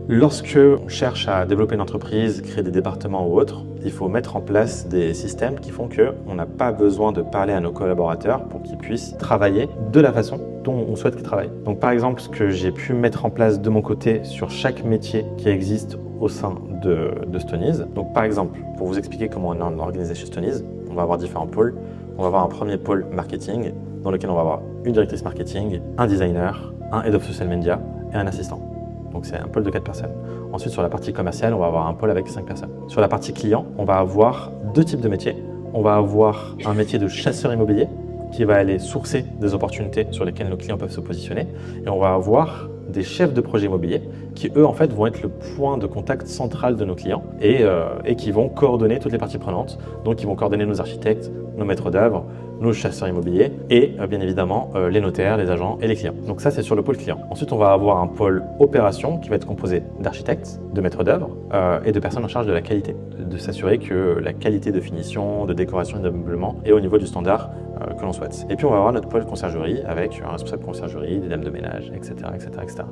Lorsque on cherche à développer une entreprise, créer des départements ou autre, il faut mettre en place des systèmes qui font qu'on n'a pas besoin de parler à nos collaborateurs pour qu'ils puissent travailler de la façon dont on souhaite qu'ils travaillent. Donc par exemple, ce que j'ai pu mettre en place de mon côté sur chaque métier qui existe au sein de Stonies. Donc par exemple, pour vous expliquer comment on est organisé chez Stonies, on va avoir différents pôles. On va avoir un premier pôle marketing dans lequel on va avoir une directrice marketing, un designer, un head of social media et un assistant. Donc c'est un pôle de 4 personnes. Ensuite, sur la partie commerciale, on va avoir un pôle avec 5 personnes. Sur la partie client, on va avoir 2 types de métiers. On va avoir un métier de chasseur immobilier qui va aller sourcer des opportunités sur lesquelles nos clients peuvent se positionner. Et on va avoir des chefs de projet immobilier qui, eux, en fait, vont être le point de contact central de nos clients et qui vont coordonner toutes les parties prenantes. Donc, ils vont coordonner nos architectes, nos maîtres d'œuvre, nos chasseurs immobiliers et bien évidemment les notaires, les agents et les clients. Donc ça, c'est sur le pôle client. Ensuite, on va avoir un pôle opération qui va être composé d'architectes, de maîtres d'œuvre et de personnes en charge de la qualité, de s'assurer que la qualité de finition, de décoration et d'ameublement est au niveau du standard que l'on souhaite. Et puis, on va avoir notre pôle conciergerie avec un responsable conciergerie, des dames de ménage, etc., etc., etc.